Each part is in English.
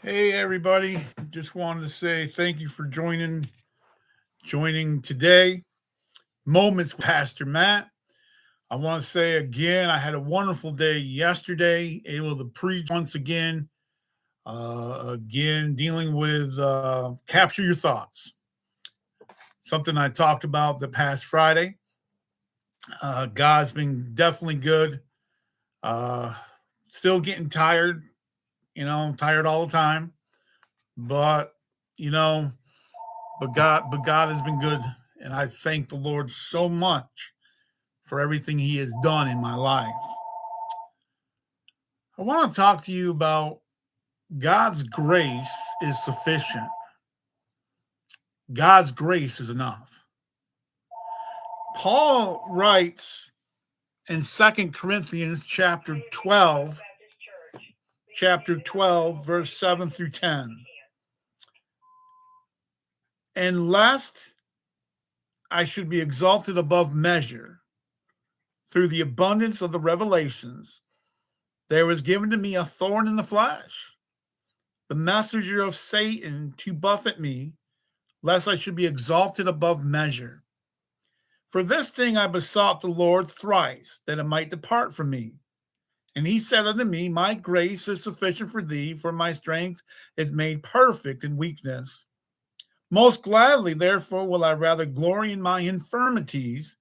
Hey everybody, just wanted to say thank you for joining today. Moments Pastor Matt. I want to say again, I had a wonderful day yesterday, able to preach once again. Again, dealing with capture your thoughts. Something I talked about the past Friday. God's been definitely good. Uh, Still getting tired, tired all the time. But you know, but God has been good, and I thank the Lord so much for everything He has done in my life. I want to talk to you about God's grace is sufficient. God's grace is enough. Paul writes in Second Corinthians chapter 12, verse 7 through 10. And lest I should be exalted above measure through the abundance of the revelations, there was given to me a thorn in the flesh, the messenger of Satan to buffet me, lest I should be exalted above measure. For this thing I besought the Lord thrice, that it might depart from me. And he said unto me, My grace is sufficient for thee, for my strength is made perfect in weakness. Most gladly, therefore, will I rather glory in my infirmities,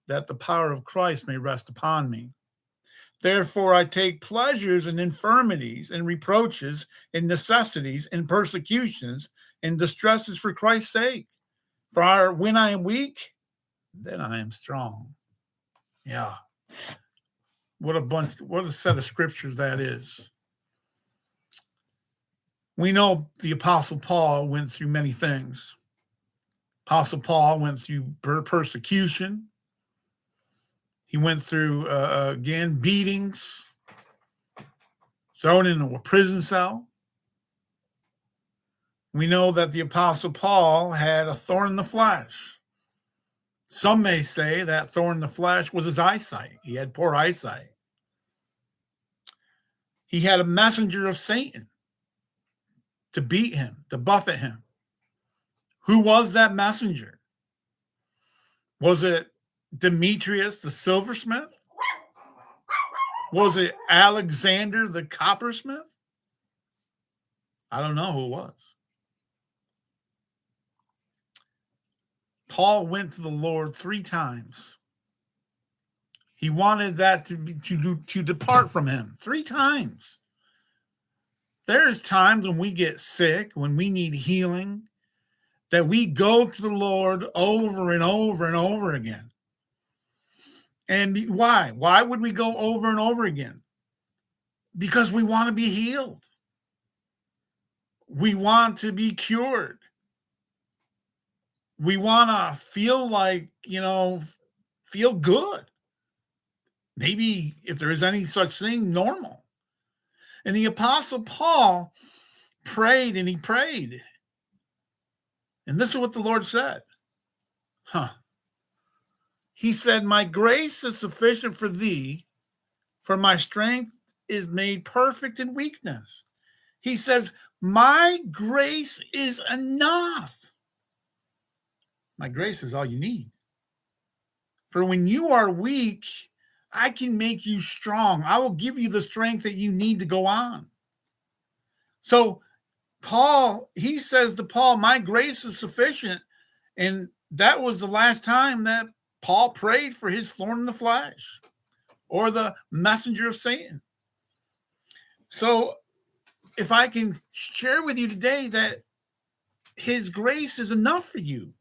that the power of Christ may rest upon me. Therefore, I take pleasures in infirmities and reproaches and necessities and persecutions and distresses for Christ's sake. For when I am weak, then I am strong. Yeah. What a set of scriptures that is. We know the Apostle Paul went through many things. Apostle Paul went through persecution. He went through, again, beatings, thrown into a prison cell. We know that the Apostle Paul had a thorn in the flesh. Some may say that thorn in the flesh was his eyesight. He had poor eyesight. He had a messenger of Satan to beat him, to buffet him. Who was that messenger? Was it Demetrius the silversmith? Was it Alexander the coppersmith? I don't know who it was. Paul went to the Lord 3 times. He wanted that to depart from him 3 times. There's times when we get sick, when we need healing, that we go to the Lord over and over and over again. And why? Why would we go over and over again? Because we want to be healed. We want to be cured. We want to feel like, feel good. Maybe if there is any such thing, normal. And the Apostle Paul prayed and he prayed. And this is what the Lord said. He said, My grace is sufficient for thee, for my strength is made perfect in weakness. He says, my grace is enough. My grace is all you need. For when you are weak, I can make you strong. I will give you the strength that you need to go on. So Paul, he says to Paul, my grace is sufficient. And that was the last time that Paul prayed for his thorn in the flesh or the messenger of Satan. So if I can share with you today that his grace is enough for you.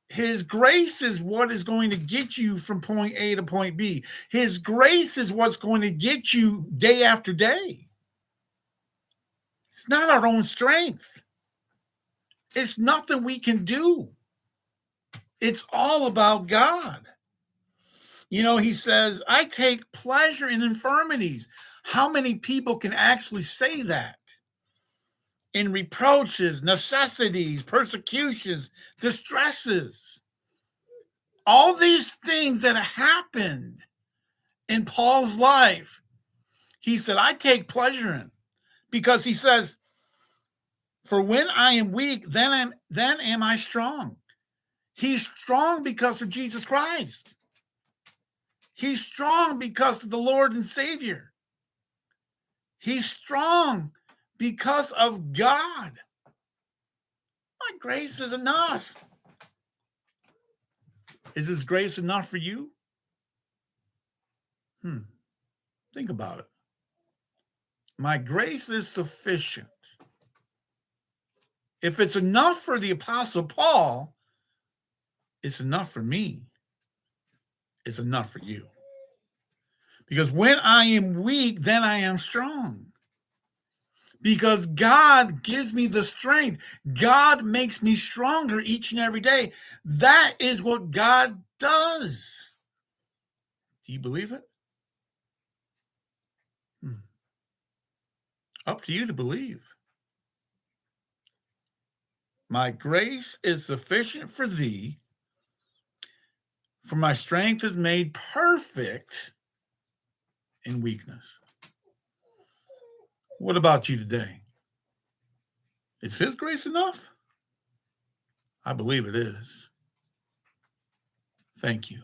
His grace is what is going to get you from point A to point B. His grace is what's going to get you day after day. It's not our own strength. It's nothing we can do. It's all about God. He says, I take pleasure in infirmities. How many people can actually say that? In reproaches, necessities, persecutions, distresses. All these things that happened in Paul's life, he said, I take pleasure in, because he says, for when I am weak, then am I strong. He's strong because of Jesus Christ. He's strong because of the Lord and Savior. He's strong because of God. My grace is enough. Is his grace enough for you? Think about it. My grace is sufficient. If it's enough for the Apostle Paul, it's enough for me. It's enough for you. Because when I am weak, then I am strong. Because God gives me the strength. God makes me stronger each and every day. That is what God does. Do you believe it? Up to you to believe. My grace is sufficient for thee, for my strength is made perfect in weakness. What about you today? Is his grace enough? I believe it is. Thank you.